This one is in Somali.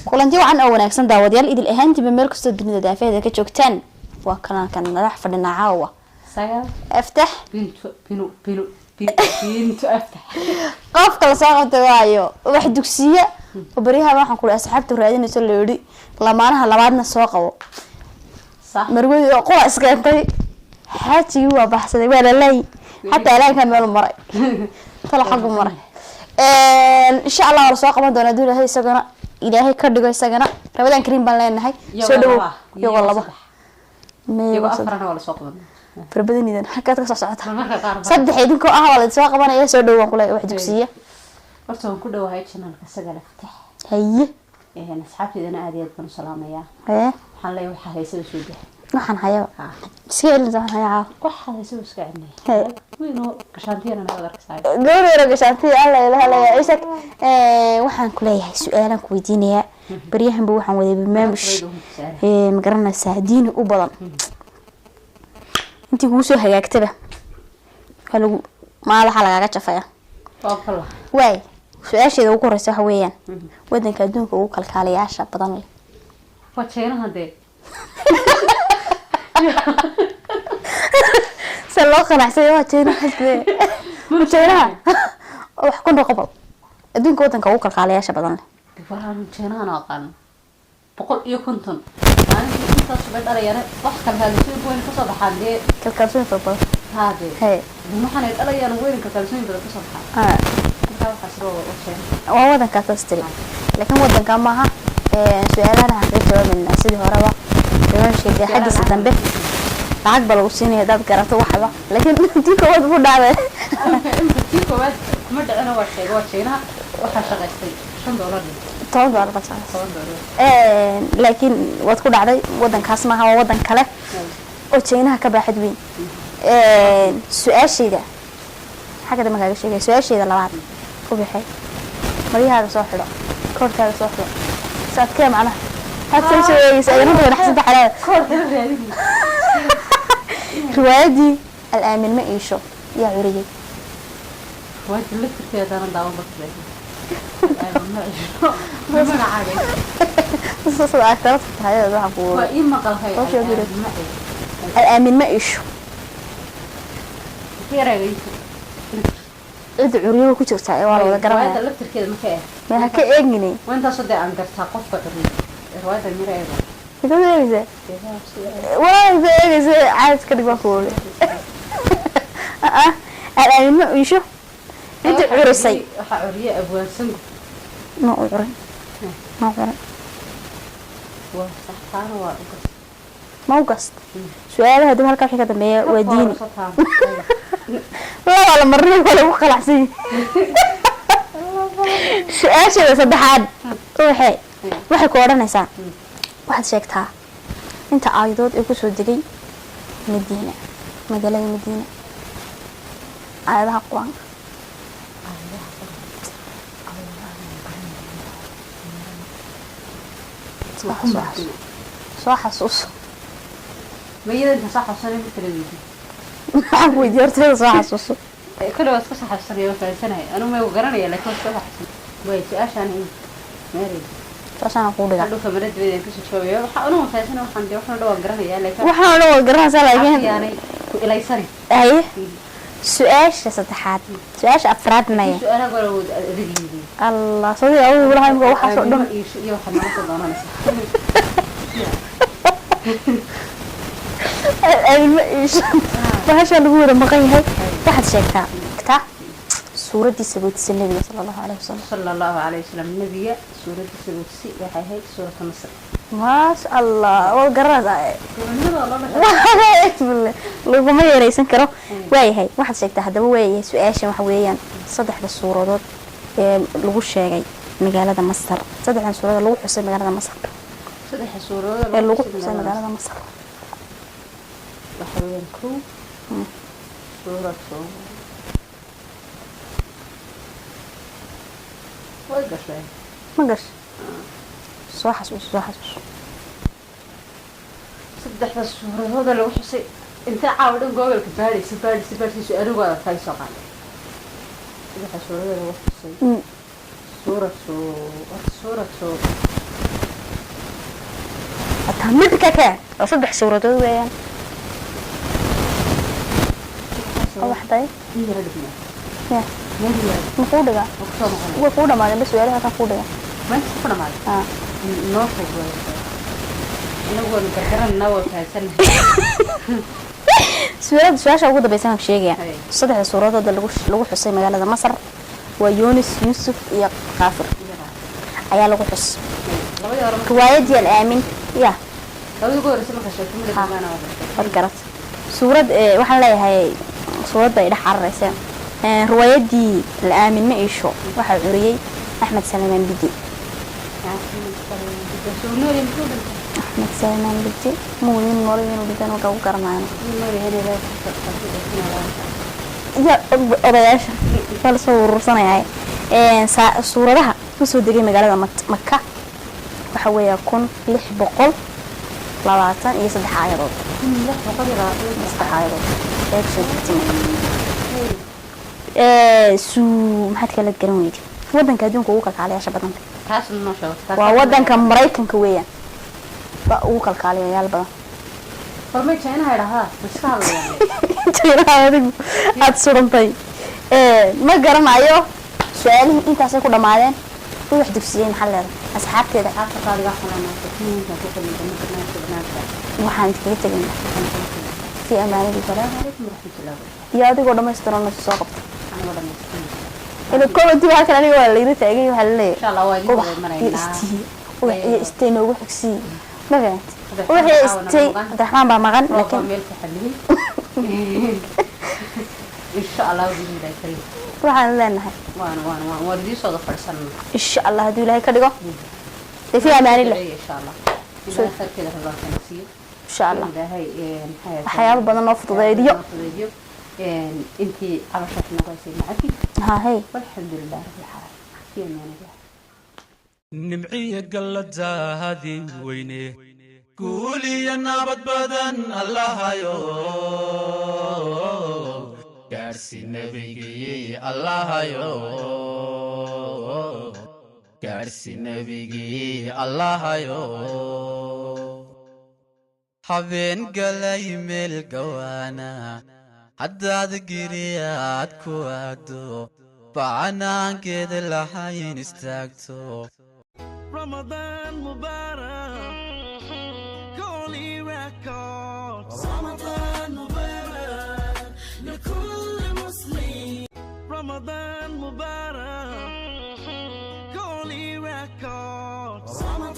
kulanti wacan oo wanaagsan daawadayaal idil ahaantiba meel kasta dunida daafeeda ka joogtaan waa kan madax fadhina caawa sagal افتح بينتو افتح قف kala soo qabtay waayo wax dugsiya oo bariyaha waxaan ku leeyahay asxaabtu raadinayso leeyri lamaanaha labaadna soo qabo صح marwadi oo qof iskentay xaaji waa baxsaday wala lay hatta ilaahay meel maray tala xaq maray insha Allah wala soo qaban doona duulahay isagana ilaahay ka dhigo isagana rabadan kareem baan leenahay soo dhaw yoga laba يبقى أفرنا ولا سوق من فربدني حكيت قصة صعتها صدق يدينكو ولا تساق أنا يا سودو وأقول واحد جبسية قلتهم كله وهاي شنو القصة فتح هي أنا أصحابي أنا أديت بن سلامة يا إيه حنا لي وحنا يسوي شو ده نحن حياة سكيل زمان حياة وحنا يسوي سكعني وينو كشانتي أنا ما أقدر كساعد قولي رجع كشانتي الله إله لا يعيشك وحنا كلها سؤالا كويدينيا بريهم بوحنا وذي بمامش مقرنا ساعدين وبضن انتي قوسو هياكتبه قالوا ما لها لغاقة شفايا والله واي سؤاشي ذا وكوريسا هويان ودن كادونك وكال كالياشا بضن لي واتشينا هدي سلوخة نحسي واتشينا حسي واتشينا وحكون رقبل adduunka wadanka ugu kalkaalayaasha badan leh waxaan jeenana aqaan boqol iyo konton maalintii inta soo dhaliyana wax kale halsii weyn ka soo baxay kalkalsoon farbad haade hey waxaan dhaliyana weyn ka kalsoon badan ka soo baxay inta waxa soo wacay waa wadanka tastri laakiin wadanka maaha su'aalaha aan ka jawaabina sidii horeba barnaamijka xadiisa dambe lacag bal u siinay dad garato waxba laakiin intii kood ku dhacday intii kood kuma dhacana waa sheegayna waxa shaqaystay $5 bas laakiin wad ku dhacday wadankaas maaha waa wadan kale oo China ka baaxad weyn su'aashayda xagga magaga sheegay su'aashayda labaad ku bixay mariyaha soo xidho koorkaaga soo xidho saadkee macnaha hadda soo yeeyay ayna wanaagsan tahay روايدي الآمن ما إيشو يا عريجي روايدي اللي كتير أنا داوم بكرة الآمن ما إيشو ما عارف بس أكثر هاي ده أقول وإما قال هاي الآمن ما إيشو كثير عريجي إذا عريجي كتير ساعة والله ده روايدي اللي كتير ما كه ما هكى إجني وأنت صدق عن درتها قفة روايدي المرأة كده إيه ولا زي عاد كده بقول الآن ما يشوف أنت عرسي عرية أبوان سنج ما عري ما عري وصحتنا وقص ما قصد سؤال هذا هالك في كده مية وديني ولا مرة ولا وخلع سي سؤال شيء صدحاد وحي كورنا سا واحد sheegtaa inta aayadood ay ku soo degay Madiina magaalada Madiina aayadaha quraan soo xasuus mayada صح xasuusan in television maxaa ku diyaartay soo xasuus kale waa iska xasuusanaya faahfaahinahay anu ma garanaya laakiin soo xasuusan way su'aashan mary taasana ku dhiga haduu kamarad weyn ka soo shooyo waxa anu faahfaahina waxaan waxaan dhaw garanaya laakiin waxaan dhaw garanaysa laakiin yani ku ilaysani ay su'aasha saddexaad su'aasha afraad ma yahay su'aalaha gore wad adeegaydi allah soo yahay waxa ma waxa soo dhan iyo waxa ma soo doonaysa ما إيش فهاش اللي هو رمقي هاي واحد شيكتا كتا سورة سبوت النبي صلى الله عليه وسلم صلى الله عليه وسلم النبي سورة سبوت سي هاي سورة مصر ما شاء الله والقراد والله ما يريسن كرو واي هاي واحد شيكتا هذا واي سؤال وحويان صدح بالسورة لغو الشيغي مقالة مصر صدح عن سورة لغو حسين مقالة مصر صدح سورة لغو حسين مقالة مصر وحوين كو سورة ويقش لها ما قش سوا حسوس صدح السورة هذا لو حسي انت عاودن جوجل كباري سباري سؤالوا هاي سؤال صدح السورة هذا لو حسي سورة أتهمت كذا أصدق سورة وين أول واحدة يا مفروضة مفروضة ما بس وياها مفروضة ما تفهم معي نوصل نقول كثرنا وكاسن سؤال ugu dambaysan sheegaya saddex suuradood lagu xusay magaalada Masar waa Yunus Yusuf iyo Qaafir ayaa lagu xus riwaayadii al-aamin ya labada goor isma ka sheegtay midna maana wada garat suurad waxaan leeyahay suurad ay dhaxaraysan riwaayadii al-aamin ma isho waxa uriyay Ahmed Salman Bidi أحمد سلمان بيجي مو من مريض وبيجان وجو كرمان. يا أبياش ولا صور صناعي. صورة لها نسود دقيقة مقالة مكة وحوي يكون لح بقول لواتن يصدق حيرود. لح بقول يصدق حيرود. إيش شو سو ما حد كلا تقولون يدي. ودن كادون كوكا عليه شبابنا. كاس النشاط. وودن كمرايكن كويا. uu kalkaaliyayaal badan farmay China hayraha maskaxda China adigu aad surantay ma garanayo su'aalaha intaas ay ku dhamaadeen wax dugsiyeyn xalleed asxaabteeda afka qaaliga xanaanada tiinka ku xidhan waxaan iskaga tagay si amaanada salaamu alaykum warahmatullahi iyo adigoo dhameystiran soo qabtay aniga dhameystiran ila comment waxa kale aniga waa la yiri taagay waxa la leeyahay insha Allah waa idin maraynaa وهي استين وحكسي ما فهمت وهي استي دحمان بمغن لكن إن شاء الله بإذن الله الكريم waxaan leenahay وانا وردي soo farsan insha Allah hadii ilaahay ka dhigo fi amaani leh insha Allah ila sarkida Allah kanasiyo insha Allah ilaahay waxyaabo badan oo fududeeyo intii abashadna qoysay macaki ha hay walhamdulillah rabbil alamin fiimaana nimciye galada hadi weyne kuuliya nabad badan allahayo gaarsi nabigii allahayo gaarsi nabigii allahayo habeen galay meel gawaana haddaad giriyaad ku aado bacanaankeeda lahayn istaagto Ramadan Mubarak, Goli Records. Ramadan Mubarak, لكل مسلم. Ramadan Mubarak, Goli Records.